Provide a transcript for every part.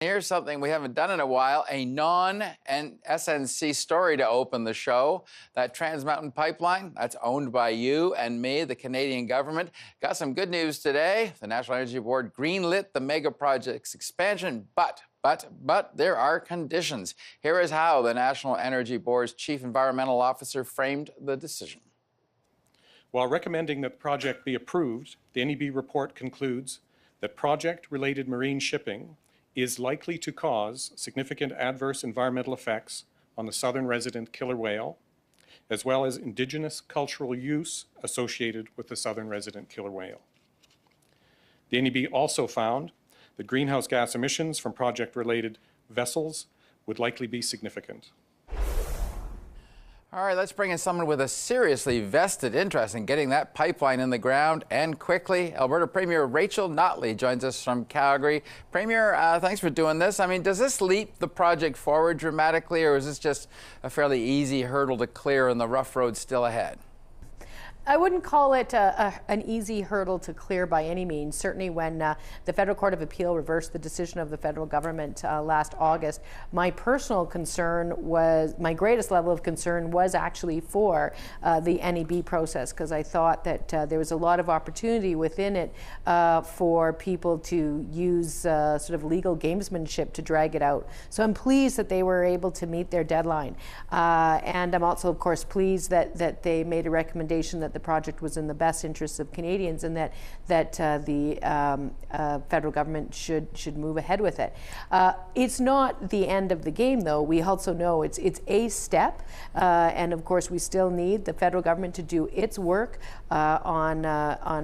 Here's something we haven't done in a while, a non-SNC story to open the show. That Trans Mountain pipeline, that's owned by you and me, the Canadian government. Got some good news today. The National Energy Board greenlit the mega project's expansion, but there are conditions. Here is how the National Energy Board's Chief Environmental Officer framed the decision. While recommending that the project be approved, the NEB report concludes that project-related marine shipping is likely to cause significant adverse environmental effects on the southern resident killer whale, as well as Indigenous cultural use associated with the southern resident killer whale. The NEB also found that greenhouse gas emissions from project-related vessels would likely be significant. All right, let's bring in someone with a seriously vested interest in getting that pipeline in the ground and quickly. Alberta Premier Rachel Notley joins us from Calgary. Premier, thanks for doing this. I mean, does this leap the project forward dramatically, or is this just a fairly easy hurdle to clear and the rough road still ahead? I wouldn't call it an easy hurdle to clear by any means. Certainly when the Federal Court of Appeal reversed the decision of the federal government last August, my personal concern was, my greatest level of concern was actually for the NEB process, because I thought that there was a lot of opportunity within it for people to use sort of legal gamesmanship to drag it out. So I'm pleased that they were able to meet their deadline. And I'm also, of course, pleased that they made a recommendation that the project was in the best interests of Canadians, and that the federal government should move ahead with it. It's not the end of the game, though. We also know it's a step, and of course we still need the federal government to do its work on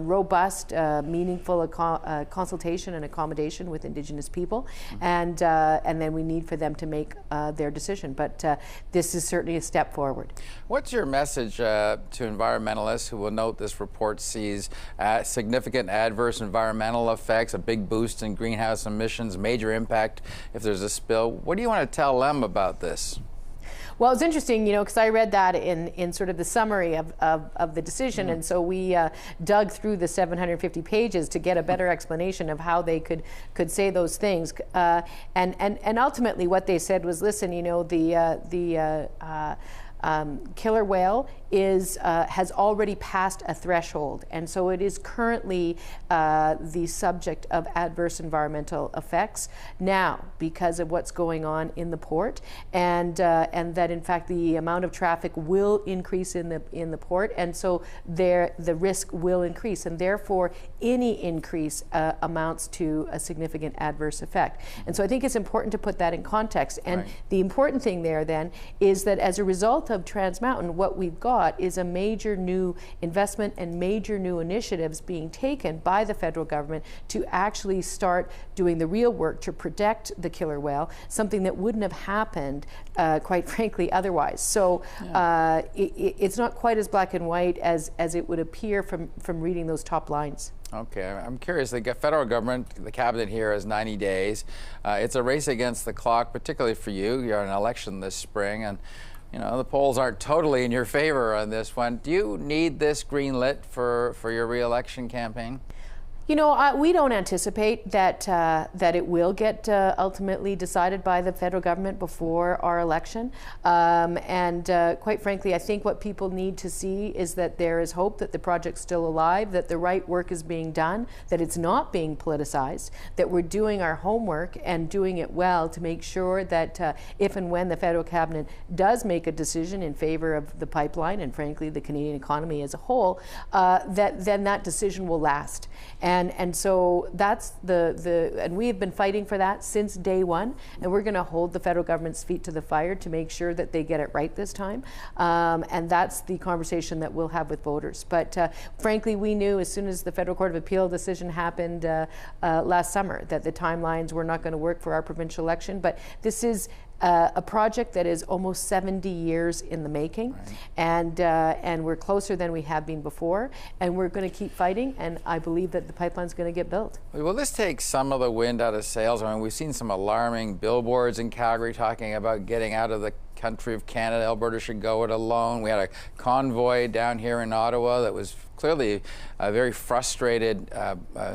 robust, meaningful consultation and accommodation with Indigenous people, and then we need for them to make their decision. But this is certainly a step forward. What's your message to environmentalists who will note this report sees significant adverse environmental effects, a big boost in greenhouse emissions, major impact if there's a spill? What do you want to tell them about this? Well, it's interesting, you know, because I read that in sort of the summary of the decision, and so we dug through the 750 pages to get a better explanation of how they could say those things, and ultimately what they said was, listen, you know, the killer whale has already passed a threshold, and so it is currently the subject of adverse environmental effects now because of what's going on in the port, and that in fact the amount of traffic will increase in the port, and so the risk will increase, and therefore any increase amounts to a significant adverse effect. And so I think it's important to put that in context. And right. The important thing there then is that as a result of Trans Mountain, what we've got is a major new investment and major new initiatives being taken by the federal government to actually start doing the real work to protect the killer whale, something that wouldn't have happened, quite frankly, otherwise. So yeah. It's not quite as black and white as it would appear from reading those top lines. Okay, I'm curious. The federal government, the cabinet here has 90 days. It's a race against the clock, particularly for you. You're in an election this spring, and you know, the polls aren't totally in your favor on this one. Do you need this greenlit for your re-election campaign? You know, we don't anticipate that it will get ultimately decided by the federal government before our election. And quite frankly, I think what people need to see is that there is hope that the project's still alive, that the right work is being done, that it's not being politicized, that we're doing our homework and doing it well to make sure that if and when the federal cabinet does make a decision in favor of the pipeline and frankly the Canadian economy as a whole, then that decision will last. And so that's and we have been fighting for that since day one, and we're going to hold the federal government's feet to the fire to make sure that they get it right this time, and that's the conversation that we'll have with voters. But frankly, we knew as soon as the Federal Court of Appeal decision happened last summer that the timelines were not going to work for our provincial election, but this is a project that is almost 70 years in the making, right. And we're closer than we have been before, and we're going to keep fighting, and I believe that the pipeline's going to get built. Will this take some of the wind out of sails? I mean, we've seen some alarming billboards in Calgary talking about getting out of the country of Canada. Alberta should go it alone. We had a convoy down here in Ottawa that was clearly a very frustrated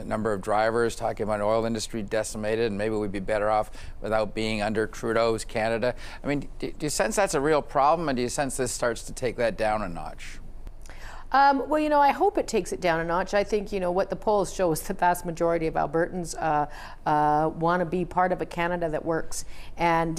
number of drivers talking about oil industry decimated, and maybe we'd be better off without being under Trudeau's Canada. I mean, do you sense that's a real problem, and do you sense this starts to take that down a notch? Well, I hope it takes it down a notch. I think, what the polls show is the vast majority of Albertans want to be part of a Canada that works. And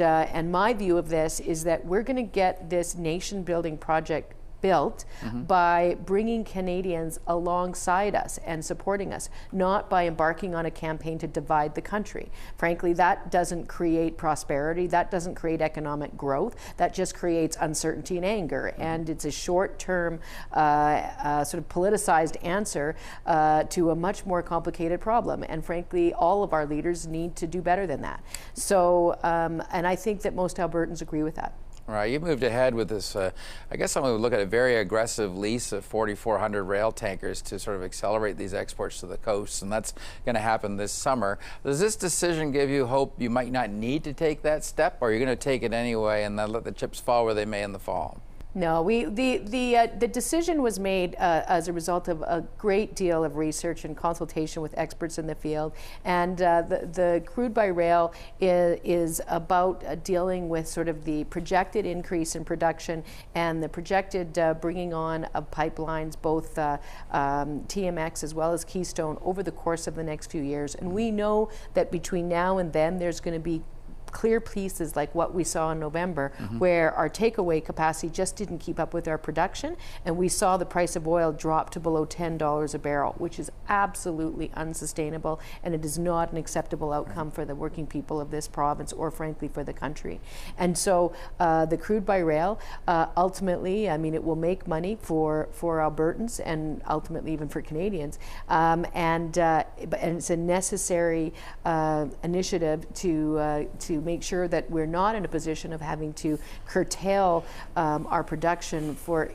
my view of this is that we're going to get this nation-building project built by bringing Canadians alongside us and supporting us, not by embarking on a campaign to divide the country. Frankly, that doesn't create prosperity, that doesn't create economic growth, that just creates uncertainty and anger. And it's a short-term sort of politicized answer to a much more complicated problem. And frankly, all of our leaders need to do better than that. So, and I think that most Albertans agree with that. Right, you moved ahead with this, I guess someone would look at a very aggressive lease of 4,400 rail tankers to sort of accelerate these exports to the coast, and that's going to happen this summer. Does this decision give you hope you might not need to take that step, or are you going to take it anyway and then let the chips fall where they may in the fall? No, the decision was made as a result of a great deal of research and consultation with experts in the field. And the crude by rail is about dealing with sort of the projected increase in production and the projected bringing on of pipelines, both TMX as well as Keystone, over the course of the next few years. And we know that between now and then there's going to be clear pieces like what we saw in November, where our takeaway capacity just didn't keep up with our production, and we saw the price of oil drop to below $10 a barrel, which is absolutely unsustainable, and it is not an acceptable outcome for the working people of this province, or frankly for the country. And so the crude by rail, ultimately, I mean, it will make money for Albertans and ultimately even for Canadians, and it's a necessary initiative to make sure that we're not in a position of having to curtail our production for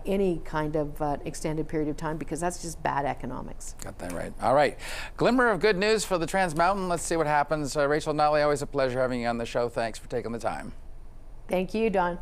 any kind of extended period of time, because that's just bad economics. Got that right. All right. Glimmer of good news for the Trans Mountain. Let's see what happens. Rachel Notley, always a pleasure having you on the show. Thanks for taking the time. Thank you, Don.